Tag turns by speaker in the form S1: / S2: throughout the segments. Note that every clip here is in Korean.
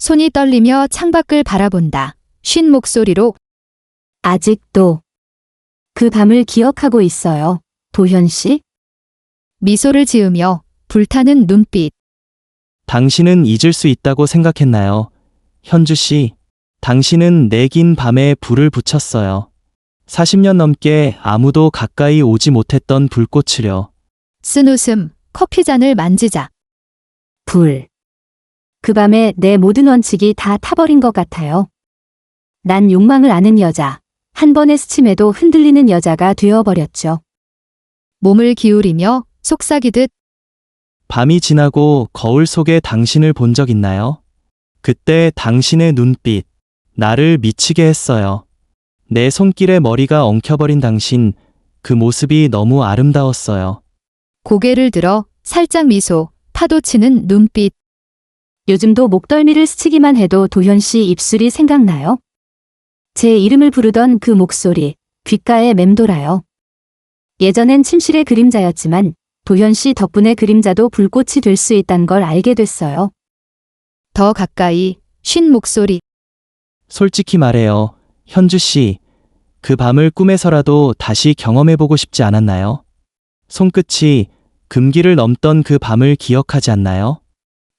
S1: 손이 떨리며 창밖을 바라본다. 쉰 목소리로
S2: 아직도 그 밤을 기억하고 있어요. 도현 씨?
S1: 미소를 지으며 불타는 눈빛.
S3: 당신은 잊을 수 있다고 생각했나요? 현주 씨, 당신은 내 긴 밤에 불을 붙였어요. 40년 넘게 아무도 가까이 오지 못했던 불꽃을요.
S1: 쓴 웃음, 커피잔을 만지자.
S2: 불. 그 밤에 내 모든 원칙이 다 타버린 것 같아요. 난 욕망을 아는 여자, 한 번의 스침에도 흔들리는 여자가 되어버렸죠.
S1: 몸을 기울이며 속삭이듯
S3: 밤이 지나고 거울 속에 당신을 본 적 있나요? 그때 당신의 눈빛, 나를 미치게 했어요. 내 손길에 머리가 엉켜버린 당신, 그 모습이 너무 아름다웠어요.
S1: 고개를 들어 살짝 미소, 파도치는 눈빛.
S2: 요즘도 목덜미를 스치기만 해도 도현 씨 입술이 생각나요? 제 이름을 부르던 그 목소리, 귓가에 맴돌아요. 예전엔 침실의 그림자였지만 도현 씨 덕분에 그림자도 불꽃이 될 수 있다는 걸 알게 됐어요.
S1: 더 가까이 쉰 목소리.
S3: 솔직히 말해요, 현주 씨. 그 밤을 꿈에서라도 다시 경험해보고 싶지 않았나요? 손끝이 금기를 넘던 그 밤을 기억하지 않나요?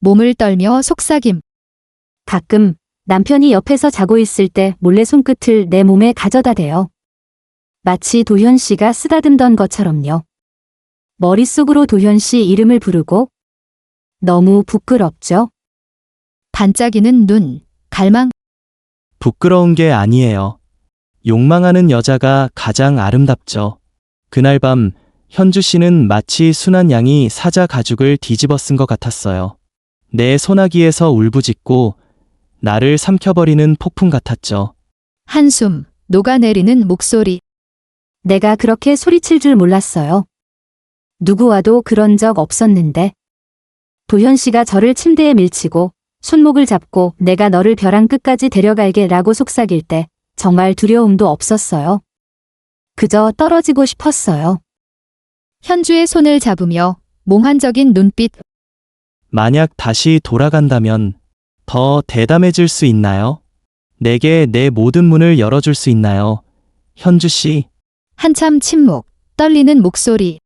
S1: 몸을 떨며 속삭임.
S2: 가끔 남편이 옆에서 자고 있을 때 몰래 손끝을 내 몸에 가져다 대요. 마치 도현 씨가 쓰다듬던 것처럼요. 머릿속으로 도현 씨 이름을 부르고 너무 부끄럽죠?
S1: 반짝이는 눈, 갈망.
S3: 부끄러운 게 아니에요. 욕망하는 여자가 가장 아름답죠. 그날 밤 현주 씨는 마치 순한 양이 사자 가죽을 뒤집어 쓴 것 같았어요. 내 소나기에서 울부짖고 나를 삼켜버리는 폭풍 같았죠.
S1: 한숨, 녹아내리는 목소리.
S2: 내가 그렇게 소리칠 줄 몰랐어요. 누구와도 그런 적 없었는데. 도현 씨가 저를 침대에 밀치고 손목을 잡고 내가 너를 벼랑 끝까지 데려갈게 라고 속삭일 때 정말 두려움도 없었어요. 그저 떨어지고 싶었어요.
S1: 현주의 손을 잡으며 몽환적인 눈빛.
S3: 만약 다시 돌아간다면 더 대담해질 수 있나요? 내게 내 모든 문을 열어줄 수 있나요? 현주 씨.
S1: 한참 침묵, 떨리는 목소리.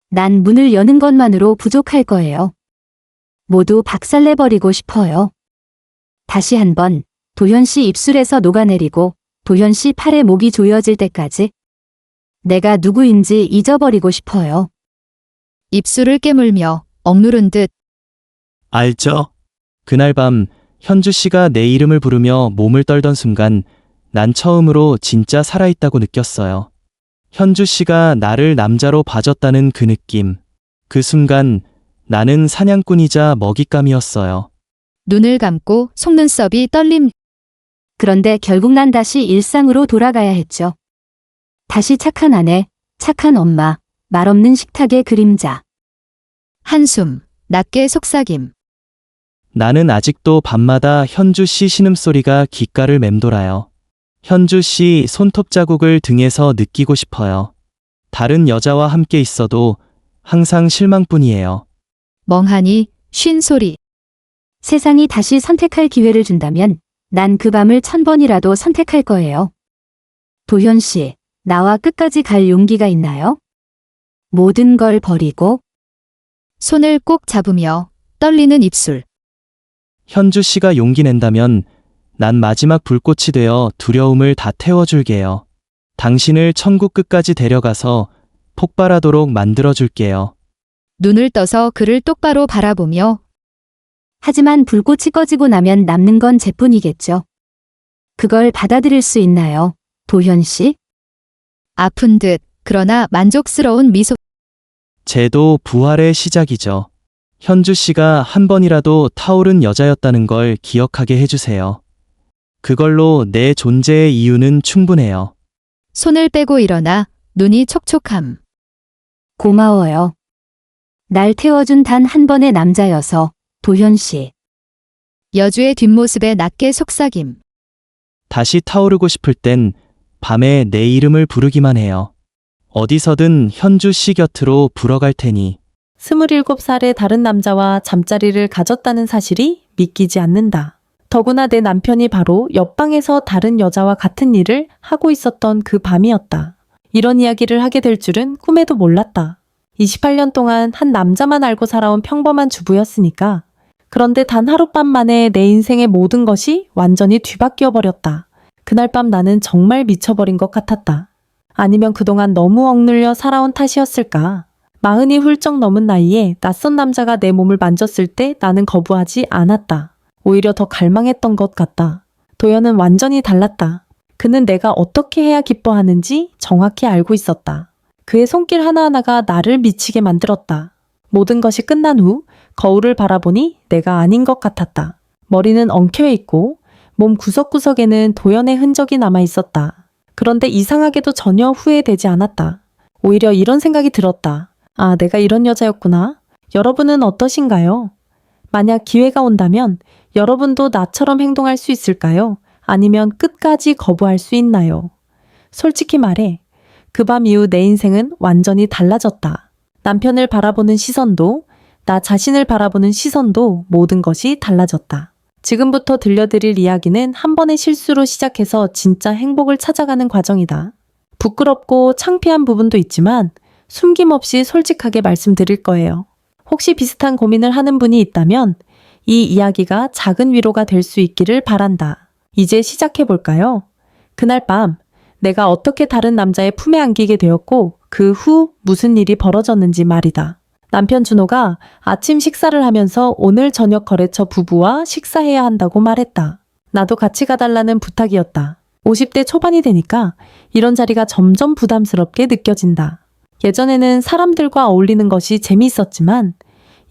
S2: 난 문을 여는 것만으로 부족할 거예요. 모두 박살내버리고 싶어요. 다시 한번 도현 씨 입술에서 녹아내리고 도현 씨 팔에 목이 조여질 때까지 내가 누구인지 잊어버리고 싶어요.
S1: 입술을 깨물며 억누른 듯.
S3: 알죠? 그날 밤 현주 씨가 내 이름을 부르며 몸을 떨던 순간 난 처음으로 진짜 살아있다고 느꼈어요. 현주 씨가 나를 남자로 봐줬다는 그 느낌. 그 순간 나는 사냥꾼이자 먹잇감이었어요.
S1: 눈을 감고 속눈썹이 떨림.
S2: 그런데 결국 난 다시 일상으로 돌아가야 했죠. 다시 착한 아내, 착한 엄마, 말없는 식탁의 그림자.
S1: 한숨, 낮게 속삭임.
S3: 나는 아직도 밤마다 현주 씨 신음소리가 귓가를 맴돌아요. 현주 씨 손톱 자국을 등에서 느끼고 싶어요. 다른 여자와 함께 있어도 항상 실망뿐이에요.
S1: 멍하니 쉰 소리.
S2: 세상이 다시 선택할 기회를 준다면 난 그 밤을 1000번이라도 선택할 거예요. 도현 씨, 나와 끝까지 갈 용기가 있나요? 모든 걸 버리고
S1: 손을 꼭 잡으며 떨리는 입술.
S3: 현주 씨가 용기 낸다면 난 마지막 불꽃이 되어 두려움을 다 태워줄게요. 당신을 천국 끝까지 데려가서 폭발하도록 만들어줄게요.
S1: 눈을 떠서 그를 똑바로 바라보며
S2: 하지만 불꽃이 꺼지고 나면 남는 건 쟤뿐이겠죠. 그걸 받아들일 수 있나요, 도현 씨?
S1: 아픈 듯 그러나 만족스러운 미소.
S3: 쟤도 부활의 시작이죠. 현주 씨가 한 번이라도 타오른 여자였다는 걸 기억하게 해주세요. 그걸로 내 존재의 이유는 충분해요.
S1: 손을 빼고 일어나 눈이 촉촉함.
S2: 고마워요. 날 태워준 단 한 번의 남자여서, 도현 씨.
S1: 여주의 뒷모습에 낮게 속삭임.
S3: 다시 타오르고 싶을 땐 밤에 내 이름을 부르기만 해요. 어디서든 현주 씨 곁으로 불어갈 테니.
S4: 27살의 다른 남자와 잠자리를 가졌다는 사실이 믿기지 않는다. 더구나 내 남편이 바로 옆방에서 다른 여자와 같은 일을 하고 있었던 그 밤이었다. 이런 이야기를 하게 될 줄은 꿈에도 몰랐다. 28년 동안 한 남자만 알고 살아온 평범한 주부였으니까. 그런데 단 하룻밤 만에 내 인생의 모든 것이 완전히 뒤바뀌어 버렸다. 그날 밤 나는 정말 미쳐버린 것 같았다. 아니면 그동안 너무 억눌려 살아온 탓이었을까? 40이 훌쩍 넘은 나이에 낯선 남자가 내 몸을 만졌을 때 나는 거부하지 않았다. 오히려 더 갈망했던 것 같다. 도연은 완전히 달랐다. 그는 내가 어떻게 해야 기뻐하는지 정확히 알고 있었다. 그의 손길 하나하나가 나를 미치게 만들었다. 모든 것이 끝난 후 거울을 바라보니 내가 아닌 것 같았다. 머리는 엉켜 있고 몸 구석구석에는 도연의 흔적이 남아 있었다. 그런데 이상하게도 전혀 후회되지 않았다. 오히려 이런 생각이 들었다. 아, 내가 이런 여자였구나. 여러분은 어떠신가요? 만약 기회가 온다면 여러분도 나처럼 행동할 수 있을까요? 아니면 끝까지 거부할 수 있나요? 솔직히 말해, 그 밤 이후 내 인생은 완전히 달라졌다. 남편을 바라보는 시선도, 나 자신을 바라보는 시선도 모든 것이 달라졌다. 지금부터 들려드릴 이야기는 한 번의 실수로 시작해서 진짜 행복을 찾아가는 과정이다. 부끄럽고 창피한 부분도 있지만 숨김없이 솔직하게 말씀드릴 거예요. 혹시 비슷한 고민을 하는 분이 있다면 이 이야기가 작은 위로가 될 수 있기를 바란다. 이제 시작해볼까요? 그날 밤 내가 어떻게 다른 남자의 품에 안기게 되었고 그 후 무슨 일이 벌어졌는지 말이다. 남편 준호가 아침 식사를 하면서 오늘 저녁 거래처 부부와 식사해야 한다고 말했다. 나도 같이 가달라는 부탁이었다. 50대 초반이 되니까 이런 자리가 점점 부담스럽게 느껴진다. 예전에는 사람들과 어울리는 것이 재미있었지만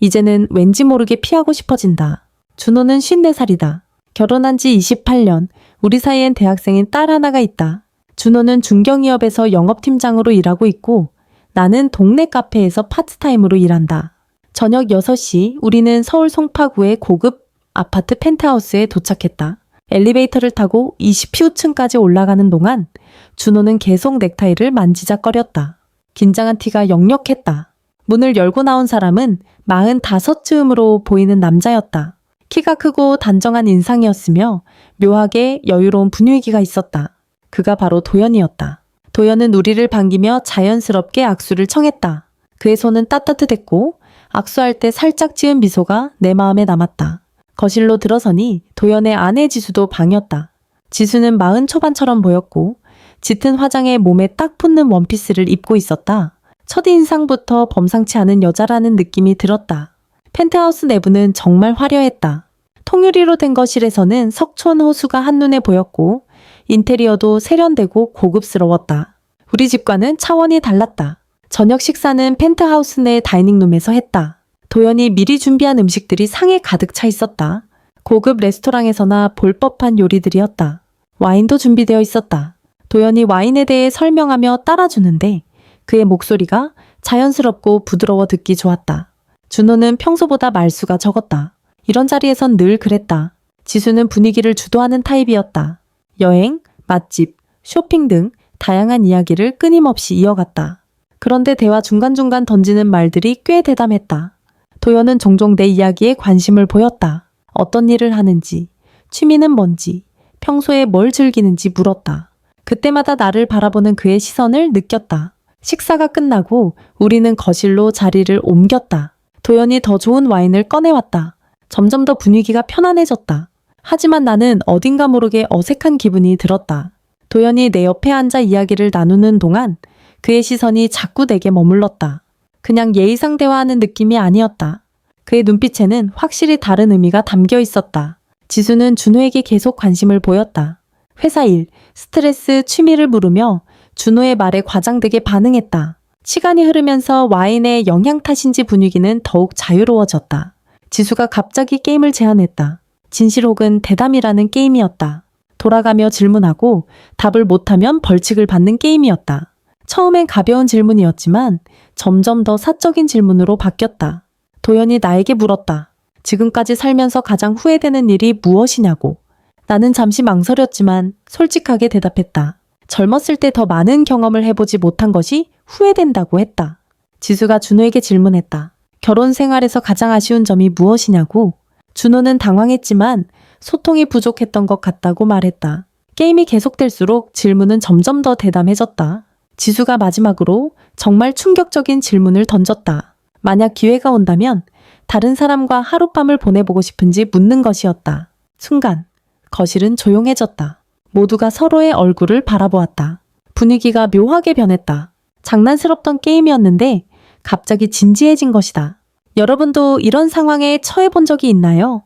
S4: 이제는 왠지 모르게 피하고 싶어진다. 준호는 54살이다. 결혼한 지 28년, 우리 사이엔 대학생인 딸 하나가 있다. 준호는 중견기업에서 영업팀장으로 일하고 있고 나는 동네 카페에서 파트타임으로 일한다. 저녁 6시 우리는 서울 송파구의 고급 아파트 펜트하우스에 도착했다. 엘리베이터를 타고 20층까지 올라가는 동안 준호는 계속 넥타이를 만지작거렸다. 긴장한 티가 역력했다. 문을 열고 나온 사람은 45쯤으로 보이는 남자였다. 키가 크고 단정한 인상이었으며 묘하게 여유로운 분위기가 있었다. 그가 바로 도연이었다. 도연은 우리를 반기며 자연스럽게 악수를 청했다. 그의 손은 따뜻했고 악수할 때 살짝 지은 미소가 내 마음에 남았다. 거실로 들어서니 도연의 아내 지수도 방이었다. 지수는 40 초반처럼 보였고 짙은 화장에 몸에 딱 붙는 원피스를 입고 있었다. 첫인상부터 범상치 않은 여자라는 느낌이 들었다. 펜트하우스 내부는 정말 화려했다. 통유리로 된 거실에서는 석촌 호수가 한눈에 보였고 인테리어도 세련되고 고급스러웠다. 우리 집과는 차원이 달랐다. 저녁 식사는 펜트하우스 내 다이닝룸에서 했다. 도연이 미리 준비한 음식들이 상에 가득 차 있었다. 고급 레스토랑에서나 볼 법한 요리들이었다. 와인도 준비되어 있었다. 도연이 와인에 대해 설명하며 따라주는데 그의 목소리가 자연스럽고 부드러워 듣기 좋았다. 준호는 평소보다 말수가 적었다. 이런 자리에선 늘 그랬다. 지수는 분위기를 주도하는 타입이었다. 여행, 맛집, 쇼핑 등 다양한 이야기를 끊임없이 이어갔다. 그런데 대화 중간중간 던지는 말들이 꽤 대담했다. 도연은 종종 내 이야기에 관심을 보였다. 어떤 일을 하는지, 취미는 뭔지, 평소에 뭘 즐기는지 물었다. 그때마다 나를 바라보는 그의 시선을 느꼈다. 식사가 끝나고 우리는 거실로 자리를 옮겼다. 도연이 더 좋은 와인을 꺼내왔다. 점점 더 분위기가 편안해졌다. 하지만 나는 어딘가 모르게 어색한 기분이 들었다. 도연이 내 옆에 앉아 이야기를 나누는 동안 그의 시선이 자꾸 내게 머물렀다. 그냥 예의상 대화하는 느낌이 아니었다. 그의 눈빛에는 확실히 다른 의미가 담겨 있었다. 지수는 준호에게 계속 관심을 보였다. 회사 일, 스트레스, 취미를 물으며 준호의 말에 과장되게 반응했다. 시간이 흐르면서 와인의 영향 탓인지 분위기는 더욱 자유로워졌다. 지수가 갑자기 게임을 제안했다. 진실 혹은 대담이라는 게임이었다. 돌아가며 질문하고 답을 못하면 벌칙을 받는 게임이었다. 처음엔 가벼운 질문이었지만 점점 더 사적인 질문으로 바뀌었다. 도연이 나에게 물었다. 지금까지 살면서 가장 후회되는 일이 무엇이냐고. 나는 잠시 망설였지만 솔직하게 대답했다. 젊었을 때 더 많은 경험을 해보지 못한 것이 후회된다고 했다. 지수가 준호에게 질문했다. 결혼 생활에서 가장 아쉬운 점이 무엇이냐고. 준호는 당황했지만 소통이 부족했던 것 같다고 말했다. 게임이 계속될수록 질문은 점점 더 대담해졌다. 지수가 마지막으로 정말 충격적인 질문을 던졌다. 만약 기회가 온다면 다른 사람과 하룻밤을 보내보고 싶은지 묻는 것이었다. 순간 거실은 조용해졌다. 모두가 서로의 얼굴을 바라보았다. 분위기가 묘하게 변했다. 장난스럽던 게임이었는데 갑자기 진지해진 것이다. 여러분도 이런 상황에 처해 본 적이 있나요?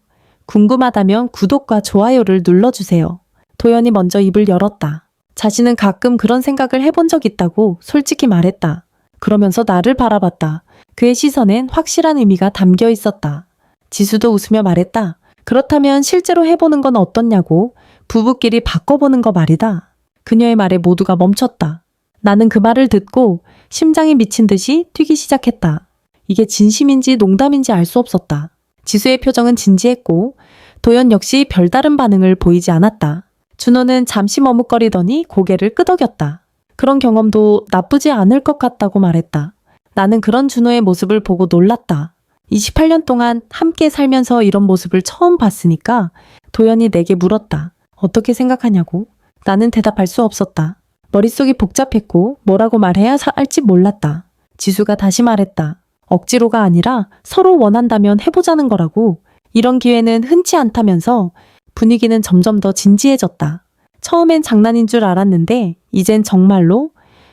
S4: 궁금하다면 구독과 좋아요를 눌러주세요. 도연이 먼저 입을 열었다. 자신은 가끔 그런 생각을 해본 적 있다고 솔직히 말했다. 그러면서 나를 바라봤다. 그의 시선엔 확실한 의미가 담겨 있었다. 지수도 웃으며 말했다. 그렇다면 실제로 해보는 건 어떻냐고. 부부끼리 바꿔보는 거 말이다. 그녀의 말에 모두가 멈췄다. 나는 그 말을 듣고 심장이 미친 듯이 뛰기 시작했다. 이게 진심인지 농담인지 알 수 없었다. 지수의 표정은 진지했고 도연 역시 별다른 반응을 보이지 않았다. 준호는 잠시 머뭇거리더니 고개를 끄덕였다. 그런 경험도 나쁘지 않을 것 같다고 말했다. 나는 그런 준호의 모습을 보고 놀랐다. 28년 동안 함께 살면서 이런 모습을 처음 봤으니까 도연이 내게 물었다. 어떻게 생각하냐고. 나는 대답할 수 없었다. 머릿속이 복잡했고 뭐라고 말해야 할지 몰랐다. 지수가 다시 말했다. 억지로가 아니라 서로 원한다면 해보자는 거라고. 이런 기회는 흔치 않다면서 분위기는 점점 더 진지해졌다. 처음엔 장난인 줄 알았는데 이젠 정말로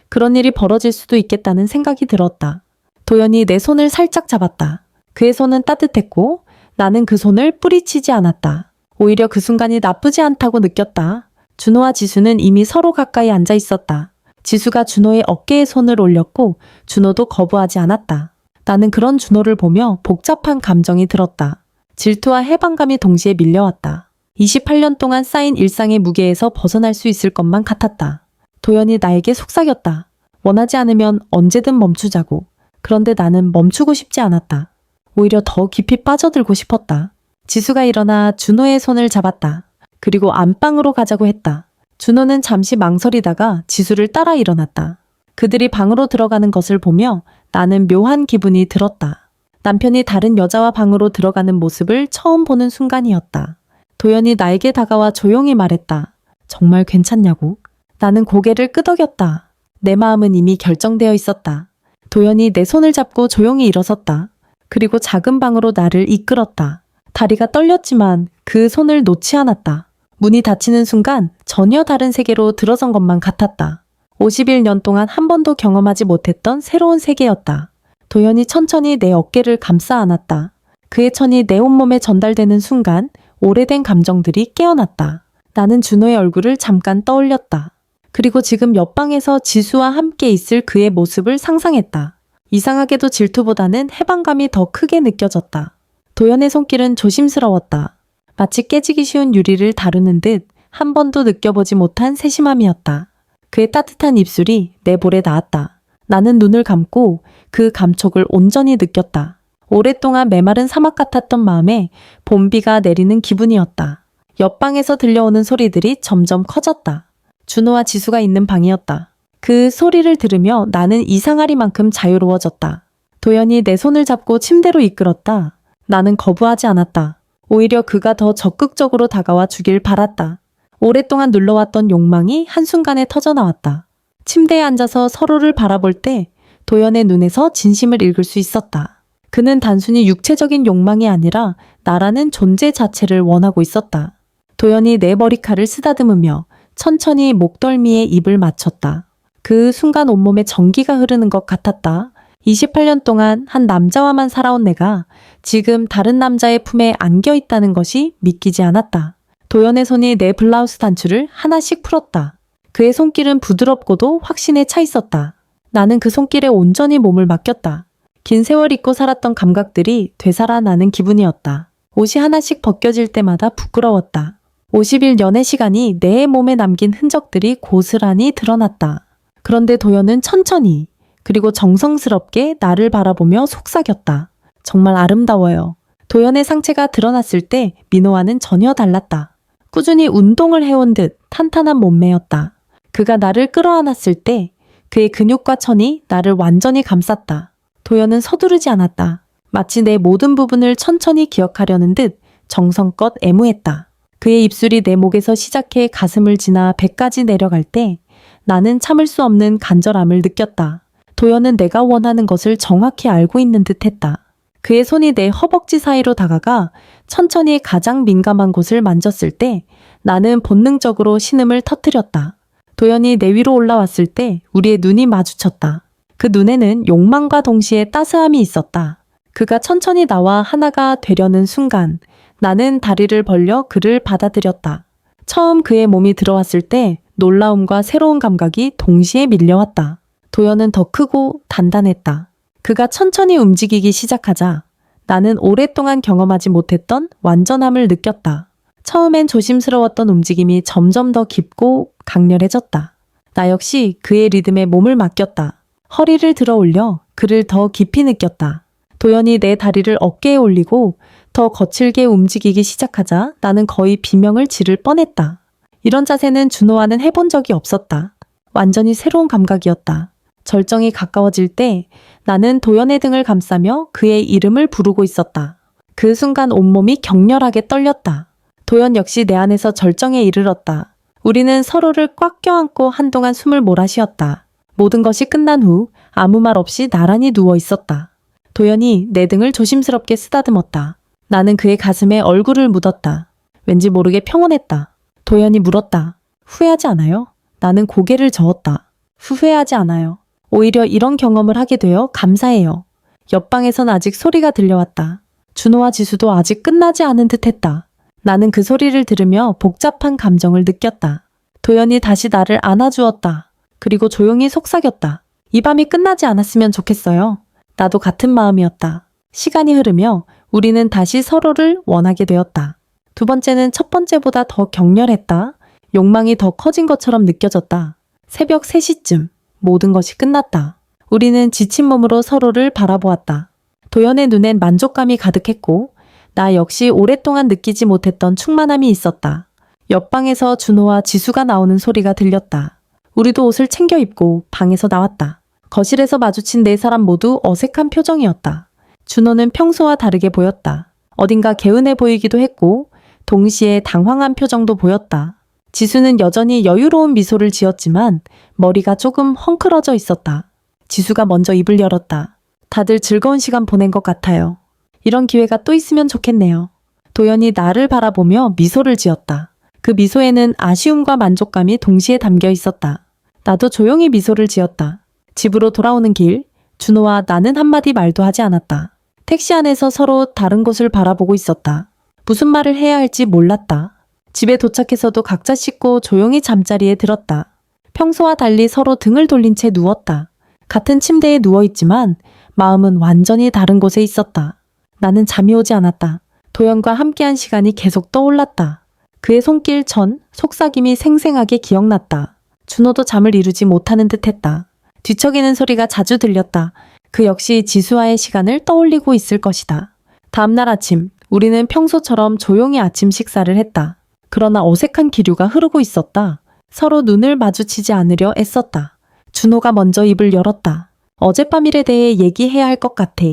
S4: 그런 일이 벌어질 수도 있겠다는 생각이 들었다. 도연이 내 손을 살짝 잡았다. 그의 손은 따뜻했고 나는 그 손을 뿌리치지 않았다. 오히려 그 순간이 나쁘지 않다고 느꼈다. 준호와 지수는 이미 서로 가까이 앉아 있었다. 지수가 준호의 어깨에 손을 올렸고 준호도 거부하지 않았다. 나는 그런 준호를 보며 복잡한 감정이 들었다. 질투와 해방감이 동시에 밀려왔다. 28년 동안 쌓인 일상의 무게에서 벗어날 수 있을 것만 같았다. 도연이 나에게 속삭였다. 원하지 않으면 언제든 멈추자고. 그런데 나는 멈추고 싶지 않았다. 오히려 더 깊이 빠져들고 싶었다. 지수가 일어나 준호의 손을 잡았다. 그리고 안방으로 가자고 했다. 준호는 잠시 망설이다가 지수를 따라 일어났다. 그들이 방으로 들어가는 것을 보며 나는 묘한 기분이 들었다. 남편이 다른 여자와 방으로 들어가는 모습을 처음 보는 순간이었다. 도연이 나에게 다가와 조용히 말했다. 정말 괜찮냐고. 나는 고개를 끄덕였다. 내 마음은 이미 결정되어 있었다. 도연이 내 손을 잡고 조용히 일어섰다. 그리고 작은 방으로 나를 이끌었다. 다리가 떨렸지만 그 손을 놓지 않았다. 문이 닫히는 순간 전혀 다른 세계로 들어선 것만 같았다. 51년 동안 한 번도 경험하지 못했던 새로운 세계였다. 도연이 천천히 내 어깨를 감싸 안았다. 그의 천이 내 온몸에 전달되는 순간 오래된 감정들이 깨어났다. 나는 준호의 얼굴을 잠깐 떠올렸다. 그리고 지금 옆방에서 지수와 함께 있을 그의 모습을 상상했다. 이상하게도 질투보다는 해방감이 더 크게 느껴졌다. 도연의 손길은 조심스러웠다. 마치 깨지기 쉬운 유리를 다루는 듯 한 번도 느껴보지 못한 세심함이었다. 그의 따뜻한 입술이 내 볼에 닿았다. 나는 눈을 감고 그 감촉을 온전히 느꼈다. 오랫동안 메마른 사막 같았던 마음에 봄비가 내리는 기분이었다. 옆방에서 들려오는 소리들이 점점 커졌다. 준호와 지수가 있는 방이었다. 그 소리를 들으며 나는 이상하리만큼 자유로워졌다. 도연이 내 손을 잡고 침대로 이끌었다. 나는 거부하지 않았다. 오히려 그가 더 적극적으로 다가와 주길 바랐다. 오랫동안 눌러왔던 욕망이 한순간에 터져나왔다. 침대에 앉아서 서로를 바라볼 때 도연의 눈에서 진심을 읽을 수 있었다. 그는 단순히 육체적인 욕망이 아니라 나라는 존재 자체를 원하고 있었다. 도연이 내 머리칼을 쓰다듬으며 천천히 목덜미에 입을 맞췄다. 그 순간 온몸에 전기가 흐르는 것 같았다. 28년 동안 한 남자와만 살아온 내가 지금 다른 남자의 품에 안겨 있다는 것이 믿기지 않았다. 도연의 손이 내 블라우스 단추를 하나씩 풀었다. 그의 손길은 부드럽고도 확신에 차 있었다. 나는 그 손길에 온전히 몸을 맡겼다. 긴 세월 잊고 살았던 감각들이 되살아나는 기분이었다. 옷이 하나씩 벗겨질 때마다 부끄러웠다. 51년의 시간이 내 몸에 남긴 흔적들이 고스란히 드러났다. 그런데 도연은 천천히 그리고 정성스럽게 나를 바라보며 속삭였다. 정말 아름다워요. 도연의 상체가 드러났을 때 민호와는 전혀 달랐다. 꾸준히 운동을 해온 듯 탄탄한 몸매였다. 그가 나를 끌어안았을 때 그의 근육과 천이 나를 완전히 감쌌다. 도연은 서두르지 않았다. 마치 내 모든 부분을 천천히 기억하려는 듯 정성껏 애무했다. 그의 입술이 내 목에서 시작해 가슴을 지나 배까지 내려갈 때 나는 참을 수 없는 간절함을 느꼈다. 도연은 내가 원하는 것을 정확히 알고 있는 듯 했다. 그의 손이 내 허벅지 사이로 다가가 천천히 가장 민감한 곳을 만졌을 때 나는 본능적으로 신음을 터뜨렸다. 도연이 내 위로 올라왔을 때 우리의 눈이 마주쳤다. 그 눈에는 욕망과 동시에 따스함이 있었다. 그가 천천히 나와 하나가 되려는 순간 나는 다리를 벌려 그를 받아들였다. 처음 그의 몸이 들어왔을 때 놀라움과 새로운 감각이 동시에 밀려왔다. 도연은 더 크고 단단했다. 그가 천천히 움직이기 시작하자 나는 오랫동안 경험하지 못했던 완전함을 느꼈다. 처음엔 조심스러웠던 움직임이 점점 더 깊고 강렬해졌다. 나 역시 그의 리듬에 몸을 맡겼다. 허리를 들어 올려 그를 더 깊이 느꼈다. 도연이 내 다리를 어깨에 올리고 더 거칠게 움직이기 시작하자 나는 거의 비명을 지를 뻔했다. 이런 자세는 준호와는 해본 적이 없었다. 완전히 새로운 감각이었다. 절정이 가까워질 때 나는 도연의 등을 감싸며 그의 이름을 부르고 있었다. 그 순간 온몸이 격렬하게 떨렸다. 도연 역시 내 안에서 절정에 이르렀다. 우리는 서로를 꽉 껴안고 한동안 숨을 몰아쉬었다. 모든 것이 끝난 후 아무 말 없이 나란히 누워 있었다. 도연이 내 등을 조심스럽게 쓰다듬었다. 나는 그의 가슴에 얼굴을 묻었다. 왠지 모르게 평온했다. 도연이 물었다. 후회하지 않아요? 나는 고개를 저었다. 후회하지 않아요. 오히려 이런 경험을 하게 되어 감사해요. 옆방에선 아직 소리가 들려왔다. 준호와 지수도 아직 끝나지 않은 듯 했다. 나는 그 소리를 들으며 복잡한 감정을 느꼈다. 도연이 다시 나를 안아주었다. 그리고 조용히 속삭였다. 이 밤이 끝나지 않았으면 좋겠어요. 나도 같은 마음이었다. 시간이 흐르며 우리는 다시 서로를 원하게 되었다. 두 번째는 첫 번째보다 더 격렬했다. 욕망이 더 커진 것처럼 느껴졌다. 새벽 3시쯤 모든 것이 끝났다. 우리는 지친 몸으로 서로를 바라보았다. 도연의 눈엔 만족감이 가득했고 나 역시 오랫동안 느끼지 못했던 충만함이 있었다. 옆방에서 준호와 지수가 나오는 소리가 들렸다. 우리도 옷을 챙겨 입고 방에서 나왔다. 거실에서 마주친 네 사람 모두 어색한 표정이었다. 준호는 평소와 다르게 보였다. 어딘가 개운해 보이기도 했고 동시에 당황한 표정도 보였다. 지수는 여전히 여유로운 미소를 지었지만 머리가 조금 헝클어져 있었다. 지수가 먼저 입을 열었다. 다들 즐거운 시간 보낸 것 같아요. 이런 기회가 또 있으면 좋겠네요. 도연이 나를 바라보며 미소를 지었다. 그 미소에는 아쉬움과 만족감이 동시에 담겨 있었다. 나도 조용히 미소를 지었다. 집으로 돌아오는 길, 준호와 나는 한마디 말도 하지 않았다. 택시 안에서 서로 다른 곳을 바라보고 있었다. 무슨 말을 해야 할지 몰랐다. 집에 도착해서도 각자 씻고 조용히 잠자리에 들었다. 평소와 달리 서로 등을 돌린 채 누웠다. 같은 침대에 누워있지만 마음은 완전히 다른 곳에 있었다. 나는 잠이 오지 않았다. 도연과 함께한 시간이 계속 떠올랐다. 그의 손길 전 속삭임이 생생하게 기억났다. 준호도 잠을 이루지 못하는 듯했다. 뒤척이는 소리가 자주 들렸다. 그 역시 지수와의 시간을 떠올리고 있을 것이다. 다음날 아침, 우리는 평소처럼 조용히 아침 식사를 했다. 그러나 어색한 기류가 흐르고 있었다. 서로 눈을 마주치지 않으려 애썼다. 준호가 먼저 입을 열었다. 어젯밤 일에 대해 얘기해야 할 것 같아.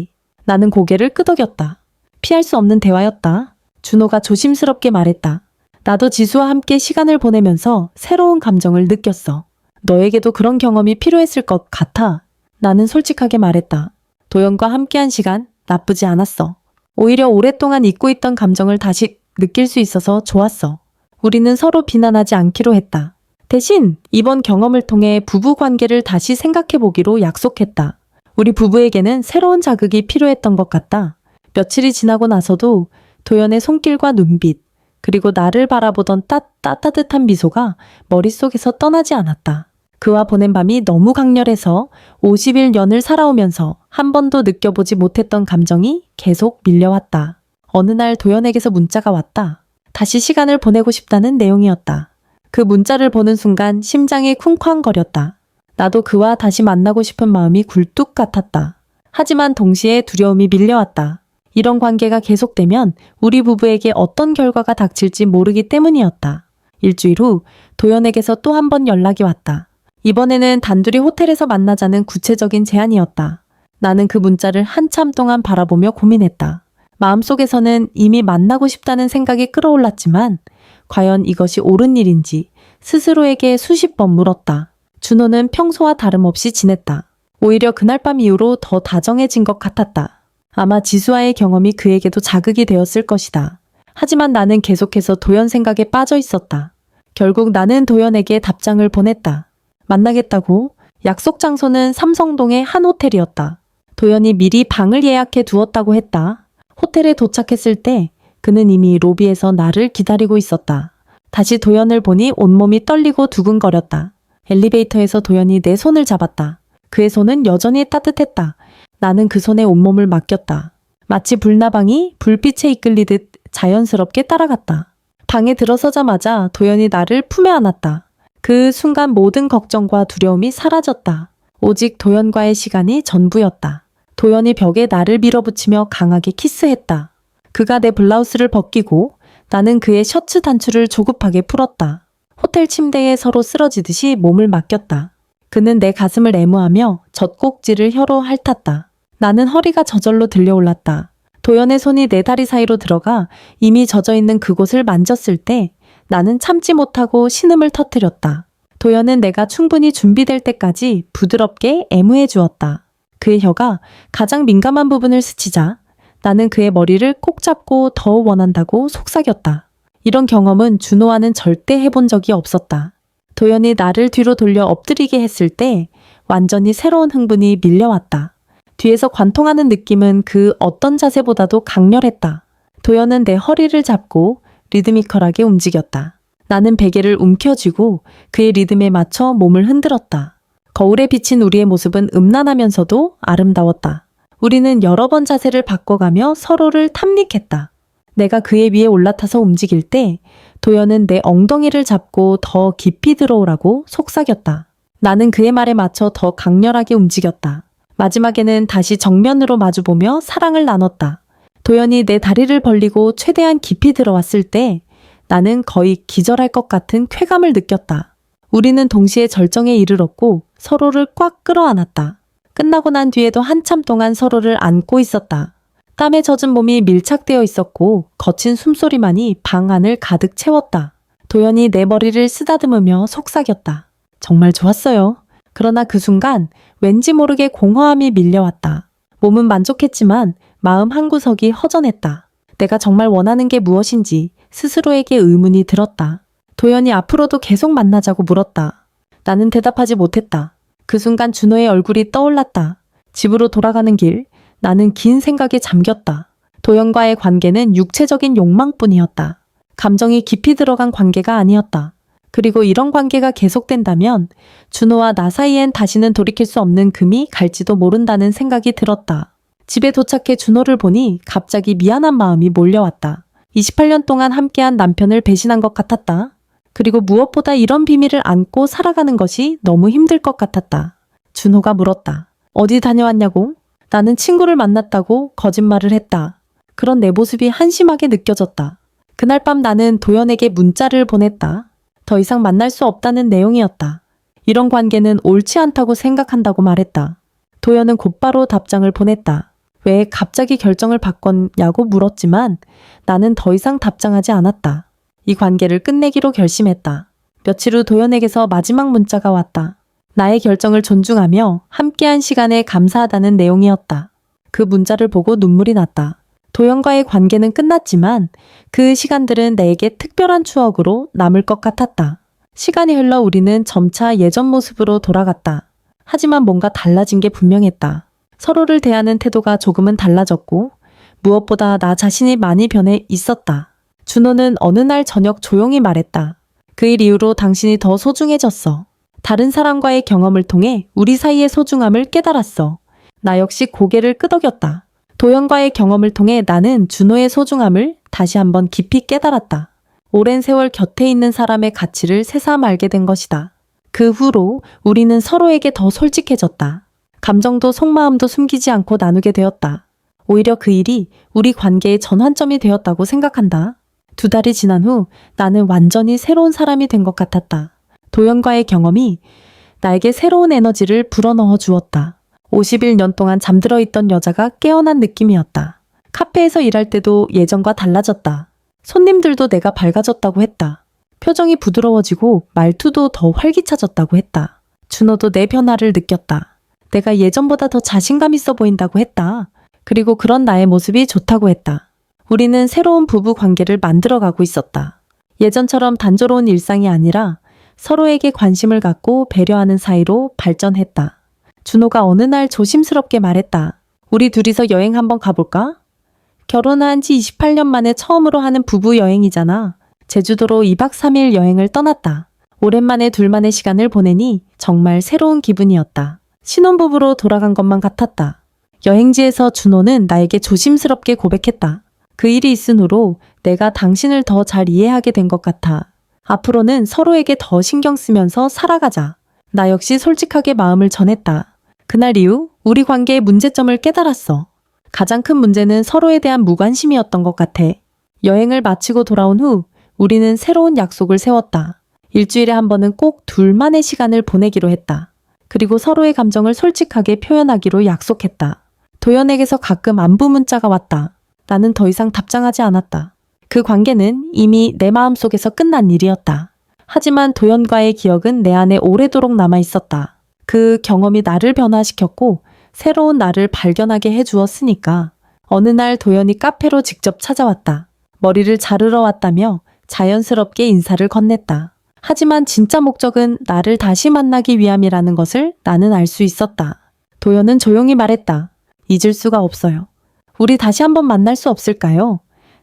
S4: 나는 고개를 끄덕였다. 피할 수 없는 대화였다. 준호가 조심스럽게 말했다. 나도 지수와 함께 시간을 보내면서 새로운 감정을 느꼈어. 너에게도 그런 경험이 필요했을 것 같아. 나는 솔직하게 말했다. 도연과 함께한 시간 나쁘지 않았어. 오히려 오랫동안 잊고 있던 감정을 다시 느낄 수 있어서 좋았어. 우리는 서로 비난하지 않기로 했다. 대신 이번 경험을 통해 부부 관계를 다시 생각해보기로 약속했다. 우리 부부에게는 새로운 자극이 필요했던 것 같다. 며칠이 지나고 나서도 도연의 손길과 눈빛, 그리고 나를 바라보던 따뜻한 미소가 머릿속에서 떠나지 않았다. 그와 보낸 밤이 너무 강렬해서 51년을 살아오면서 한 번도 느껴보지 못했던 감정이 계속 밀려왔다. 어느 날 도연에게서 문자가 왔다. 다시 시간을 보내고 싶다는 내용이었다. 그 문자를 보는 순간 심장이 쿵쾅거렸다. 나도 그와 다시 만나고 싶은 마음이 굴뚝 같았다. 하지만 동시에 두려움이 밀려왔다. 이런 관계가 계속되면 우리 부부에게 어떤 결과가 닥칠지 모르기 때문이었다. 일주일 후 도연에게서 또 한 번 연락이 왔다. 이번에는 단둘이 호텔에서 만나자는 구체적인 제안이었다. 나는 그 문자를 한참 동안 바라보며 고민했다. 마음속에서는 이미 만나고 싶다는 생각이 끌어올랐지만 과연 이것이 옳은 일인지 스스로에게 수십 번 물었다. 준호는 평소와 다름없이 지냈다. 오히려 그날 밤 이후로 더 다정해진 것 같았다. 아마 지수와의 경험이 그에게도 자극이 되었을 것이다. 하지만 나는 계속해서 도연 생각에 빠져 있었다. 결국 나는 도연에게 답장을 보냈다. 만나겠다고. 약속 장소는 삼성동의 한 호텔이었다. 도연이 미리 방을 예약해 두었다고 했다. 호텔에 도착했을 때 그는 이미 로비에서 나를 기다리고 있었다. 다시 도연을 보니 온몸이 떨리고 두근거렸다. 엘리베이터에서 도연이 내 손을 잡았다. 그의 손은 여전히 따뜻했다. 나는 그 손에 온몸을 맡겼다. 마치 불나방이 불빛에 이끌리듯 자연스럽게 따라갔다. 방에 들어서자마자 도연이 나를 품에 안았다. 그 순간 모든 걱정과 두려움이 사라졌다. 오직 도연과의 시간이 전부였다. 도연이 벽에 나를 밀어붙이며 강하게 키스했다. 그가 내 블라우스를 벗기고 나는 그의 셔츠 단추를 조급하게 풀었다. 호텔 침대에 서로 쓰러지듯이 몸을 맡겼다. 그는 내 가슴을 애무하며 젖꼭지를 혀로 핥았다. 나는 허리가 저절로 들려올랐다. 도연의 손이 내 다리 사이로 들어가 이미 젖어있는 그곳을 만졌을 때 나는 참지 못하고 신음을 터뜨렸다. 도연은 내가 충분히 준비될 때까지 부드럽게 애무해 주었다. 그의 혀가 가장 민감한 부분을 스치자 나는 그의 머리를 꼭 잡고 더 원한다고 속삭였다. 이런 경험은 준호와는 절대 해본 적이 없었다. 도연이 나를 뒤로 돌려 엎드리게 했을 때 완전히 새로운 흥분이 밀려왔다. 뒤에서 관통하는 느낌은 그 어떤 자세보다도 강렬했다. 도연은 내 허리를 잡고 리드미컬하게 움직였다. 나는 베개를 움켜쥐고 그의 리듬에 맞춰 몸을 흔들었다. 거울에 비친 우리의 모습은 음란하면서도 아름다웠다. 우리는 여러 번 자세를 바꿔가며 서로를 탐닉했다. 내가 그의 위에 올라타서 움직일 때 도연은 내 엉덩이를 잡고 더 깊이 들어오라고 속삭였다. 나는 그의 말에 맞춰 더 강렬하게 움직였다. 마지막에는 다시 정면으로 마주보며 사랑을 나눴다. 도연이 내 다리를 벌리고 최대한 깊이 들어왔을 때 나는 거의 기절할 것 같은 쾌감을 느꼈다. 우리는 동시에 절정에 이르렀고 서로를 꽉 끌어안았다. 끝나고 난 뒤에도 한참 동안 서로를 안고 있었다. 땀에 젖은 몸이 밀착되어 있었고 거친 숨소리만이 방 안을 가득 채웠다. 도연이 내 머리를 쓰다듬으며 속삭였다. 정말 좋았어요. 그러나 그 순간 왠지 모르게 공허함이 밀려왔다. 몸은 만족했지만 마음 한구석이 허전했다. 내가 정말 원하는 게 무엇인지 스스로에게 의문이 들었다. 도연이 앞으로도 계속 만나자고 물었다. 나는 대답하지 못했다. 그 순간 준호의 얼굴이 떠올랐다. 집으로 돌아가는 길, 나는 긴 생각에 잠겼다. 도연과의 관계는 육체적인 욕망뿐이었다. 감정이 깊이 들어간 관계가 아니었다. 그리고 이런 관계가 계속된다면 준호와 나 사이엔 다시는 돌이킬 수 없는 금이 갈지도 모른다는 생각이 들었다. 집에 도착해 준호를 보니 갑자기 미안한 마음이 몰려왔다. 28년 동안 함께한 남편을 배신한 것 같았다. 그리고 무엇보다 이런 비밀을 안고 살아가는 것이 너무 힘들 것 같았다. 준호가 물었다. 어디 다녀왔냐고? 나는 친구를 만났다고 거짓말을 했다. 그런 내 모습이 한심하게 느껴졌다. 그날 밤 나는 도연에게 문자를 보냈다. 더 이상 만날 수 없다는 내용이었다. 이런 관계는 옳지 않다고 생각한다고 말했다. 도연은 곧바로 답장을 보냈다. 왜 갑자기 결정을 바꿨냐고 물었지만 나는 더 이상 답장하지 않았다. 이 관계를 끝내기로 결심했다. 며칠 후 도연에게서 마지막 문자가 왔다. 나의 결정을 존중하며 함께한 시간에 감사하다는 내용이었다. 그 문자를 보고 눈물이 났다. 도연과의 관계는 끝났지만 그 시간들은 내게 특별한 추억으로 남을 것 같았다. 시간이 흘러 우리는 점차 예전 모습으로 돌아갔다. 하지만 뭔가 달라진 게 분명했다. 서로를 대하는 태도가 조금은 달라졌고 무엇보다 나 자신이 많이 변해 있었다. 준호는 어느 날 저녁 조용히 말했다. 그 일 이후로 당신이 더 소중해졌어. 다른 사람과의 경험을 통해 우리 사이의 소중함을 깨달았어. 나 역시 고개를 끄덕였다. 도연과의 경험을 통해 나는 준호의 소중함을 다시 한번 깊이 깨달았다. 오랜 세월 곁에 있는 사람의 가치를 새삼 알게 된 것이다. 그 후로 우리는 서로에게 더 솔직해졌다. 감정도 속마음도 숨기지 않고 나누게 되었다. 오히려 그 일이 우리 관계의 전환점이 되었다고 생각한다. 2달이 지난 후 나는 완전히 새로운 사람이 된 것 같았다. 도연과의 경험이 나에게 새로운 에너지를 불어넣어 주었다. 51년 동안 잠들어 있던 여자가 깨어난 느낌이었다. 카페에서 일할 때도 예전과 달라졌다. 손님들도 내가 밝아졌다고 했다. 표정이 부드러워지고 말투도 더 활기차졌다고 했다. 준호도 내 변화를 느꼈다. 내가 예전보다 더 자신감 있어 보인다고 했다. 그리고 그런 나의 모습이 좋다고 했다. 우리는 새로운 부부 관계를 만들어가고 있었다. 예전처럼 단조로운 일상이 아니라 서로에게 관심을 갖고 배려하는 사이로 발전했다. 준호가 어느 날 조심스럽게 말했다. 우리 둘이서 여행 한번 가볼까? 결혼한 지 28년 만에 처음으로 하는 부부 여행이잖아. 제주도로 2박 3일 여행을 떠났다. 오랜만에 둘만의 시간을 보내니 정말 새로운 기분이었다. 신혼부부로 돌아간 것만 같았다. 여행지에서 준호는 나에게 조심스럽게 고백했다. 그 일이 있은 후로 내가 당신을 더 잘 이해하게 된 것 같아. 앞으로는 서로에게 더 신경 쓰면서 살아가자. 나 역시 솔직하게 마음을 전했다. 그날 이후 우리 관계의 문제점을 깨달았어. 가장 큰 문제는 서로에 대한 무관심이었던 것 같아. 여행을 마치고 돌아온 후 우리는 새로운 약속을 세웠다. 일주일에 한 번은 꼭 둘만의 시간을 보내기로 했다. 그리고 서로의 감정을 솔직하게 표현하기로 약속했다. 도연에게서 가끔 안부 문자가 왔다. 나는 더 이상 답장하지 않았다. 그 관계는 이미 내 마음속에서 끝난 일이었다. 하지만 도연과의 기억은 내 안에 오래도록 남아 있었다. 그 경험이 나를 변화시켰고 새로운 나를 발견하게 해주었으니까. 어느 날 도연이 카페로 직접 찾아왔다. 머리를 자르러 왔다며 자연스럽게 인사를 건넸다. 하지만 진짜 목적은 나를 다시 만나기 위함이라는 것을 나는 알 수 있었다. 도연은 조용히 말했다. 잊을 수가 없어요. 우리 다시 한번 만날 수 없을까요?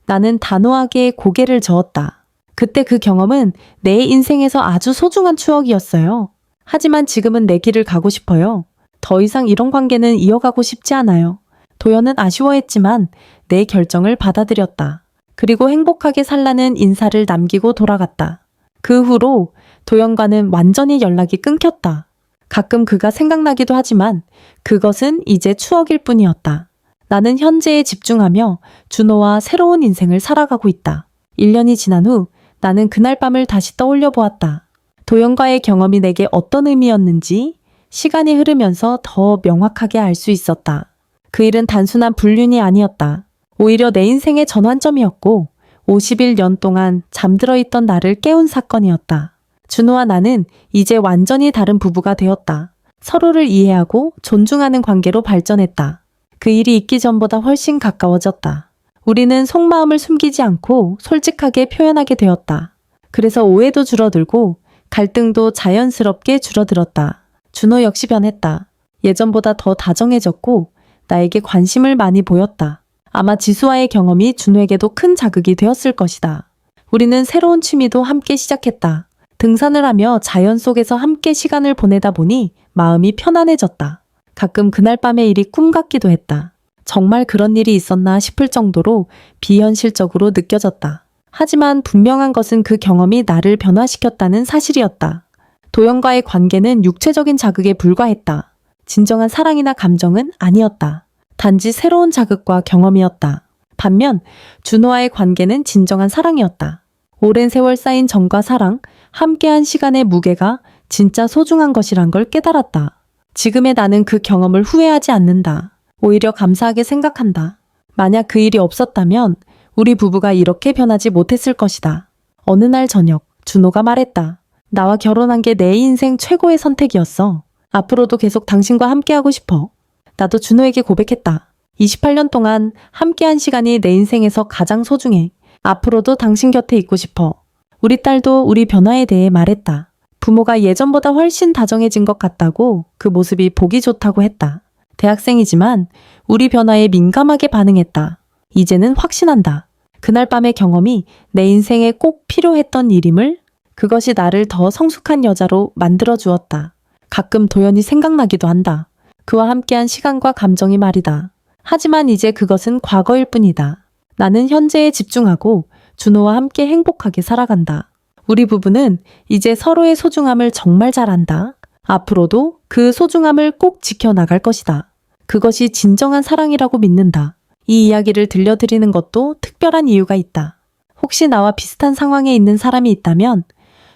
S4: 나는 단호하게 고개를 저었다. 그때 그 경험은 내 인생에서 아주 소중한 추억이었어요. 하지만 지금은 내 길을 가고 싶어요. 더 이상 이런 관계는 이어가고 싶지 않아요. 도연은 아쉬워했지만 내 결정을 받아들였다. 그리고 행복하게 살라는 인사를 남기고 돌아갔다. 그 후로 도연과는 완전히 연락이 끊겼다. 가끔 그가 생각나기도 하지만 그것은 이제 추억일 뿐이었다. 나는 현재에 집중하며 준호와 새로운 인생을 살아가고 있다. 1년이 지난 후 나는 그날 밤을 다시 떠올려 보았다. 도연과의 경험이 내게 어떤 의미였는지 시간이 흐르면서 더 명확하게 알 수 있었다. 그 일은 단순한 불륜이 아니었다. 오히려 내 인생의 전환점이었고 51년 동안 잠들어 있던 나를 깨운 사건이었다. 준호와 나는 이제 완전히 다른 부부가 되었다. 서로를 이해하고 존중하는 관계로 발전했다. 그 일이 있기 전보다 훨씬 가까워졌다. 우리는 속마음을 숨기지 않고 솔직하게 표현하게 되었다. 그래서 오해도 줄어들고 갈등도 자연스럽게 줄어들었다. 준호 역시 변했다. 예전보다 더 다정해졌고 나에게 관심을 많이 보였다. 아마 지수와의 경험이 준호에게도 큰 자극이 되었을 것이다. 우리는 새로운 취미도 함께 시작했다. 등산을 하며 자연 속에서 함께 시간을 보내다 보니 마음이 편안해졌다. 가끔 그날 밤의 일이 꿈 같기도 했다. 정말 그런 일이 있었나 싶을 정도로 비현실적으로 느껴졌다. 하지만 분명한 것은 그 경험이 나를 변화시켰다는 사실이었다. 도연과의 관계는 육체적인 자극에 불과했다. 진정한 사랑이나 감정은 아니었다. 단지 새로운 자극과 경험이었다. 반면 준호와의 관계는 진정한 사랑이었다. 오랜 세월 쌓인 정과 사랑, 함께한 시간의 무게가 진짜 소중한 것이란 걸 깨달았다. 지금의 나는 그 경험을 후회하지 않는다. 오히려 감사하게 생각한다. 만약 그 일이 없었다면 우리 부부가 이렇게 변하지 못했을 것이다. 어느 날 저녁 준호가 말했다. 나와 결혼한 게 내 인생 최고의 선택이었어. 앞으로도 계속 당신과 함께하고 싶어. 나도 준호에게 고백했다. 28년 동안 함께한 시간이 내 인생에서 가장 소중해. 앞으로도 당신 곁에 있고 싶어. 우리 딸도 우리 변화에 대해 말했다. 부모가 예전보다 훨씬 다정해진 것 같다고 그 모습이 보기 좋다고 했다. 대학생이지만 우리 변화에 민감하게 반응했다. 이제는 확신한다. 그날 밤의 경험이 내 인생에 꼭 필요했던 일임을, 그것이 나를 더 성숙한 여자로 만들어 주었다. 가끔 도연이 생각나기도 한다. 그와 함께한 시간과 감정이 말이다. 하지만 이제 그것은 과거일 뿐이다. 나는 현재에 집중하고 준호와 함께 행복하게 살아간다. 우리 부부는 이제 서로의 소중함을 정말 잘 안다. 앞으로도 그 소중함을 꼭 지켜나갈 것이다. 그것이 진정한 사랑이라고 믿는다. 이 이야기를 들려드리는 것도 특별한 이유가 있다. 혹시 나와 비슷한 상황에 있는 사람이 있다면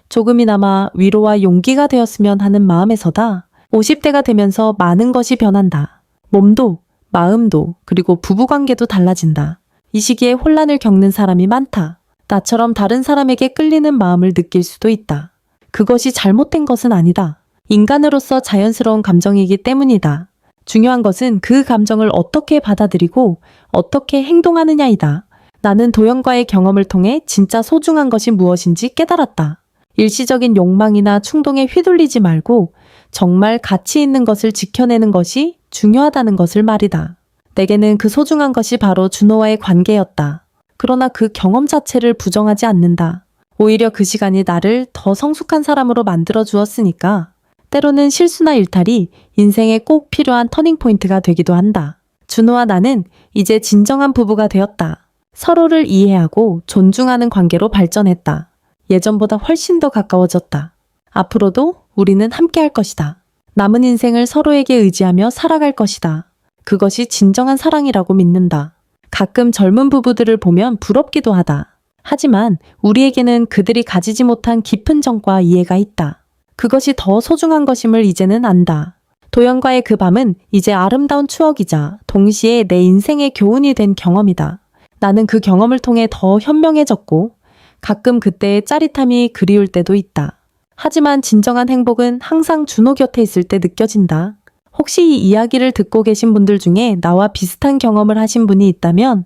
S4: 조금이나마 위로와 용기가 되었으면 하는 마음에서다. 50대가 되면서 많은 것이 변한다. 몸도, 마음도, 그리고 부부관계도 달라진다. 이 시기에 혼란을 겪는 사람이 많다. 나처럼 다른 사람에게 끌리는 마음을 느낄 수도 있다. 그것이 잘못된 것은 아니다. 인간으로서 자연스러운 감정이기 때문이다. 중요한 것은 그 감정을 어떻게 받아들이고 어떻게 행동하느냐이다. 나는 도연과의 경험을 통해 진짜 소중한 것이 무엇인지 깨달았다. 일시적인 욕망이나 충동에 휘둘리지 말고 정말 가치 있는 것을 지켜내는 것이 중요하다는 것을 말이다. 내게는 그 소중한 것이 바로 준호와의 관계였다. 그러나 그 경험 자체를 부정하지 않는다. 오히려 그 시간이 나를 더 성숙한 사람으로 만들어 주었으니까 때로는 실수나 일탈이 인생에 꼭 필요한 터닝포인트가 되기도 한다. 준호와 나는 이제 진정한 부부가 되었다. 서로를 이해하고 존중하는 관계로 발전했다. 예전보다 훨씬 더 가까워졌다. 앞으로도 우리는 함께 할 것이다. 남은 인생을 서로에게 의지하며 살아갈 것이다. 그것이 진정한 사랑이라고 믿는다. 가끔 젊은 부부들을 보면 부럽기도 하다. 하지만 우리에게는 그들이 가지지 못한 깊은 정과 이해가 있다. 그것이 더 소중한 것임을 이제는 안다. 도연과의 그 밤은 이제 아름다운 추억이자 동시에 내 인생의 교훈이 된 경험이다. 나는 그 경험을 통해 더 현명해졌고 가끔 그때의 짜릿함이 그리울 때도 있다. 하지만 진정한 행복은 항상 준호 곁에 있을 때 느껴진다. 혹시 이 이야기를 듣고 계신 분들 중에 나와 비슷한 경험을 하신 분이 있다면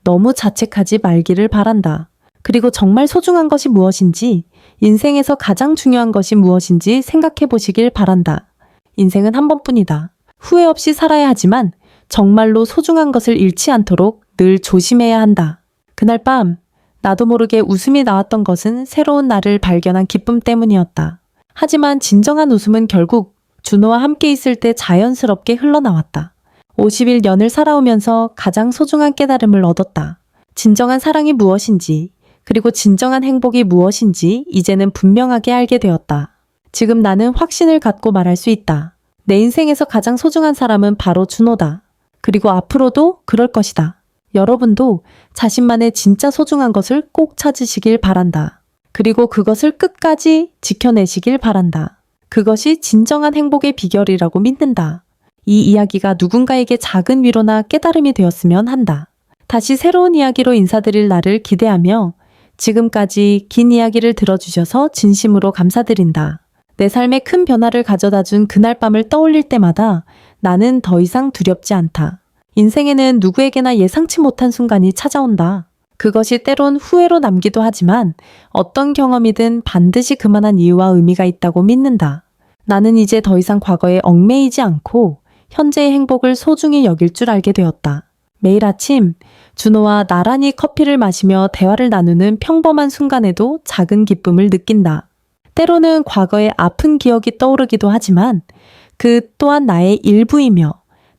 S4: 너무 자책하지 말기를 바란다. 그리고 정말 소중한 것이 무엇인지, 인생에서 가장 중요한 것이 무엇인지 생각해 보시길 바란다. 인생은 한 번뿐이다. 후회 없이 살아야 하지만 정말로 소중한 것을 잃지 않도록 늘 조심해야 한다. 그날 밤 나도 모르게 웃음이 나왔던 것은 새로운 나를 발견한 기쁨 때문이었다. 하지만 진정한 웃음은 결국 준호와 함께 있을 때 자연스럽게 흘러나왔다. 51년을 살아오면서 가장 소중한 깨달음을 얻었다. 진정한 사랑이 무엇인지, 그리고 진정한 행복이 무엇인지 이제는 분명하게 알게 되었다. 지금 나는 확신을 갖고 말할 수 있다. 내 인생에서 가장 소중한 사람은 바로 준호다. 그리고 앞으로도 그럴 것이다. 여러분도 자신만의 진짜 소중한 것을 꼭 찾으시길 바란다. 그리고 그것을 끝까지 지켜내시길 바란다. 그것이 진정한 행복의 비결이라고 믿는다. 이 이야기가 누군가에게 작은 위로나 깨달음이 되었으면 한다. 다시 새로운 이야기로 인사드릴 날을 기대하며 지금까지 긴 이야기를 들어주셔서 진심으로 감사드린다. 내 삶에 큰 변화를 가져다 준 그날 밤을 떠올릴 때마다 나는 더 이상 두렵지 않다. 인생에는 누구에게나 예상치 못한 순간이 찾아온다. 그것이 때론 후회로 남기도 하지만 어떤 경험이든 반드시 그만한 이유와 의미가 있다고 믿는다. 나는 이제 더 이상 과거에 얽매이지 않고 현재의 행복을 소중히 여길 줄 알게 되었다. 매일 아침 준호와 나란히 커피를 마시며 대화를 나누는 평범한 순간에도 작은 기쁨을 느낀다. 때로는 과거의 아픈 기억이 떠오르기도 하지만 그 또한 나의 일부이며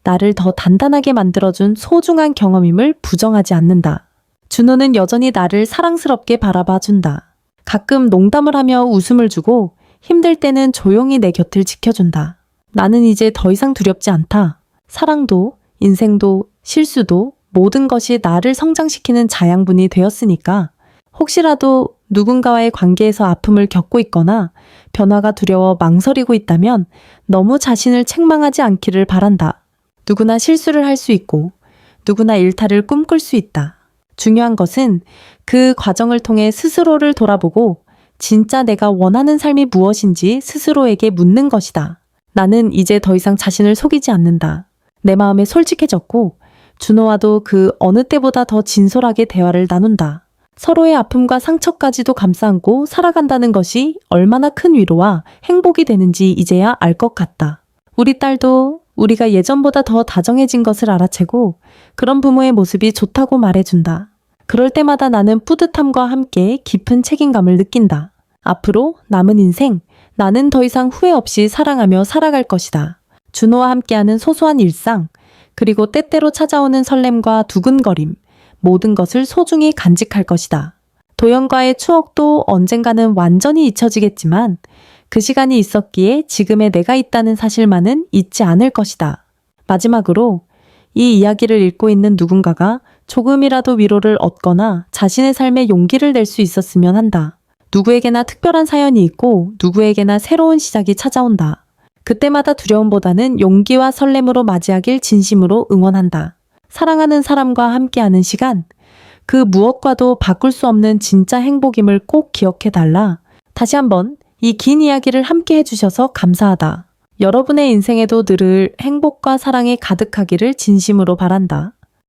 S4: 나를 더 단단하게 만들어준 소중한 경험임을 부정하지 않는다. 준호는 여전히 나를 사랑스럽게 바라봐준다. 가끔 농담을 하며 웃음을 주고 힘들 때는 조용히 내 곁을 지켜준다. 나는 이제 더 이상 두렵지 않다. 사랑도, 인생도, 실수도 모든 것이 나를 성장시키는 자양분이 되었으니까 혹시라도 누군가와의 관계에서 아픔을 겪고 있거나 변화가 두려워 망설이고 있다면 너무 자신을 책망하지 않기를 바란다. 누구나 실수를 할 수 있고 누구나 일탈을 꿈꿀 수 있다. 중요한 것은 그 과정을 통해 스스로를 돌아보고 진짜 내가 원하는 삶이 무엇인지 스스로에게 묻는 것이다. 나는 이제 더 이상 자신을 속이지 않는다. 내 마음에 솔직해졌고 준호와도 그 어느 때보다 더 진솔하게 대화를 나눈다. 서로의 아픔과 상처까지도 감싸 안고 살아간다는 것이 얼마나 큰 위로와 행복이 되는지 이제야 알 것 같다. 우리 딸도 우리가 예전보다 더 다정해진 것을 알아채고 그런 부모의 모습이 좋다고 말해준다. 그럴 때마다 나는 뿌듯함과 함께 깊은 책임감을 느낀다. 앞으로 남은 인생, 나는 더 이상 후회 없이 사랑하며 살아갈 것이다. 준호와 함께하는 소소한 일상, 그리고 때때로 찾아오는 설렘과 두근거림, 모든 것을 소중히 간직할 것이다. 도연과의 추억도 언젠가는 완전히 잊혀지겠지만 그 시간이 있었기에 지금의 내가 있다는 사실만은 잊지 않을 것이다. 마지막으로 이 이야기를 읽고 있는 누군가가 조금이라도 위로를 얻거나 자신의 삶에 용기를 낼 수 있었으면 한다. 누구에게나 특별한 사연이 있고 누구에게나 새로운 시작이 찾아온다. 그때마다 두려움보다는 용기와 설렘으로 맞이하길 진심으로 응원한다. 사랑하는 사람과 함께하는 시간, 그 무엇과도 바꿀 수 없는 진짜 행복임을 꼭 기억해 달라. 다시 한번 이 긴 이야기를 함께 해주셔서 감사하다. 여러분의 인생에도 늘 행복과 사랑이 가득하기를 진심으로 바란다.